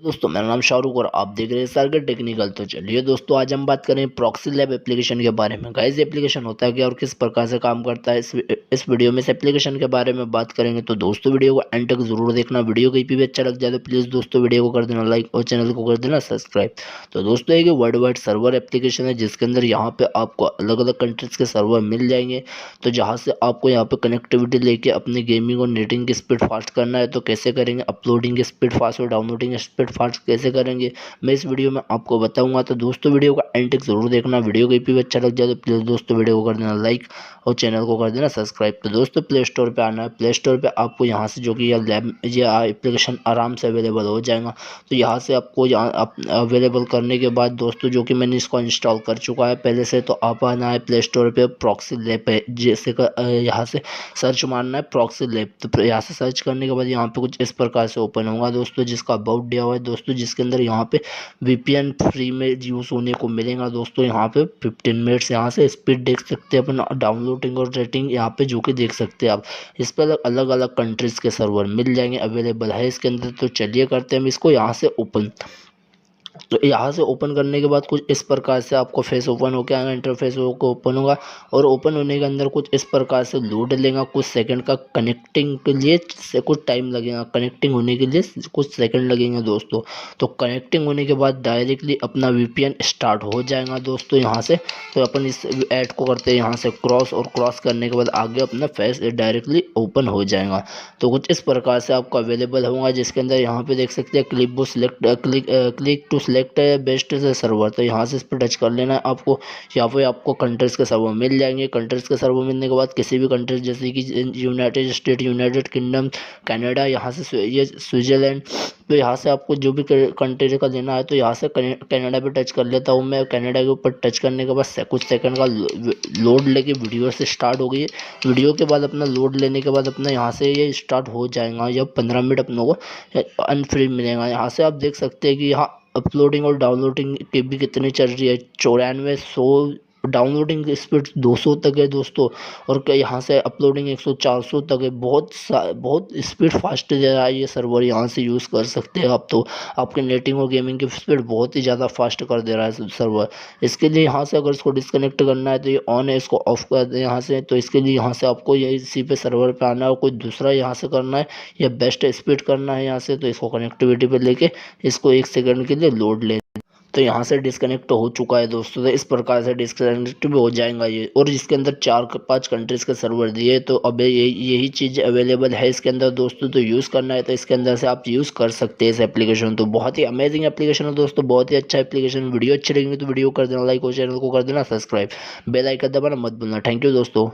दोस्तों मेरा नाम शाहरुख और आप देख रहे हैं सारगर टेक्निकल। तो चलिए दोस्तों, आज हम बात करें प्रॉक्सी लैब एप्लीकेशन के बारे में। गाइस, एप्लीकेशन होता है क्या और किस प्रकार से काम करता है, इस वीडियो में इस एप्लीकेशन के बारे में बात करेंगे। तो दोस्तों वीडियो को एंड तक जरूर देखना। वीडियो कहीं भी अच्छा लग जाए तो प्लीज़ दोस्तों वीडियो को कर देना लाइक और चैनल को कर देना सब्सक्राइब। तो दोस्तों एक वर्ल्ड वाइड सर्वर एप्लीकेशन है जिसके अंदर यहाँ पे आपको अलग अलग कंट्रीज के सर्वर मिल जाएंगे। तो जहाँ से आपको यहाँ पे कनेक्टिविटी लेके अपनी गेमिंग और नेटिंग की स्पीड फास्ट करना है तो कैसे करेंगे, अपलोडिंग की स्पीड फास्ट और डाउनलोडिंग की स्पीड फास्ट कैसे करेंगे, मैं इस वीडियो में आपको बताऊंगा। तो दोस्तों वीडियो का एंड तक जरूर देखना। वीडियो कहीं भी अच्छा लग जाए तो प्लीज़ दोस्तों वीडियो को कर देना लाइक और चैनल को कर देना सब्सक्राइब। तो दोस्तों प्ले स्टोर पे आना है। प्ले स्टोर पे आपको यहाँ से जो कि यह एप्लीकेशन आराम से अवेलेबल हो जाएगा। तो यहाँ से आपको यहाँ अवेलेबल करने के बाद दोस्तों जो कि मैंने इसको इंस्टॉल कर चुका है पहले से, तो आप आना है प्ले स्टोर पे प्रॉक्सी लैब है जैसे यहाँ से सर्च मारना है प्रॉक्सी लैब। तो यहाँ से सर्च करने के बाद यहाँ पे कुछ इस प्रकार से ओपन होगा दोस्तों, जिसका अबाउट दिया हुआ है दोस्तों, जिसके अंदर यहाँ पे VPN फ्री में यूज़ होने को मिलेगा दोस्तों। यहाँ पे 15 मिनट्स यहाँ से स्पीड देख सकते हैं अपन, डाउनलोडिंग और रेटिंग यहाँ पे जो कि देख सकते हैं आप। इस पर अलग अलग कंट्रीज़ के सर्वर मिल जाएंगे, अवेलेबल है इसके अंदर। तो चलिए करते हैं हम इसको यहाँ से ओपन। तो यहाँ से ओपन करने के बाद कुछ इस प्रकार से आपको फेस ओपन होकर आएगा, इंटरफेस को ओपन होगा और ओपन होने के अंदर कुछ इस प्रकार से लोड लेगा। कुछ सेकंड का कनेक्टिंग के लिए से कुछ टाइम लगेगा, कनेक्टिंग होने के लिए कुछ सेकंड लगेंगे दोस्तों। तो कनेक्टिंग होने के बाद डायरेक्टली अपना VPN स्टार्ट हो जाएगा दोस्तों यहाँ से। तो अपन इस ऐड को करते हैं यहाँ से क्रॉस, और क्रॉस करने के बाद आगे अपना फेस डायरेक्टली ओपन हो जाएगा। तो कुछ इस प्रकार से आपको अवेलेबल होगा, जिसके अंदर यहाँ पे देख सकते हैं click click to select best server. तो यहाँ से इस पर टच कर लेना है आपको। यहाँ पे आपको कंट्रीज़ के सर्वर मिल जाएंगे। कंट्रीज़ के सर्वर मिलने के बाद किसी भी कंट्रीज जैसे कि United state, United kingdom, Canada, यहाँ से ये स्विट्ज़रलैंड, तो यहाँ से आपको जो भी कंट्री का लेना है तो यहाँ से कनाडा पे टच कर लेता हूँ मैं। कनाडा के ऊपर टच करने के बाद कुछ सेकंड का लोड लेके वीडियो से स्टार्ट हो गई है। वीडियो के बाद अपना लोड लेने के बाद अपना यहाँ से ये स्टार्ट हो जाएगा। जब 15 मिनट अपनों को अनफ्री मिलेगा। यहाँ से आप देख सकते हैं कि यहाँ अपलोडिंग और डाउनलोडिंग की भी कितनी चल रही है, 9400 डाउनलोडिंग की स्पीड 200 तक है दोस्तों, और यहाँ से अपलोडिंग 100-400 तक है। बहुत स्पीड फास्ट दे रहा है ये सर्वर, यहाँ से यूज़ कर सकते हैं आप। तो आपके नेटिंग और गेमिंग की स्पीड बहुत ही ज़्यादा फास्ट कर दे रहा है सर्वर। इसके लिए यहाँ से अगर इसको डिस्कनेक्ट करना है तो ये ऑन है, इसको ऑफ कर दें यहाँ से। तो इसके लिए यहाँ से आपको ये इसी पे सर्वर पे आना है और कोई दूसरा यहाँ से करना है या बेस्ट स्पीड करना है यहाँ से। तो इसको कनेक्टिविटी पे लेके इसको 1 सेकंड के लिए लोड ले। तो यहाँ से डिस्कनेक्ट हो चुका है दोस्तों। तो इस प्रकार से डिस्कनेक्ट भी हो जाएगा ये। और इसके अंदर 4-5 कंट्रीज के सर्वर दिए, तो अब यही चीज़ अवेलेबल है इसके अंदर दोस्तों। तो यूज़ करना है तो इसके अंदर से आप यूज़ कर सकते हैं इस एप्लीकेशन। तो बहुत ही अमेजिंग एप्लीकेशन है दोस्तों, बहुत ही अच्छा एप्लीकेशन। वीडियो अच्छी लगेगी तो वीडियो कर देना लाइक और चैनल को कर देना सब्सक्राइब, बेल आइकन दबाना मत भूलना। थैंक यू दोस्तों।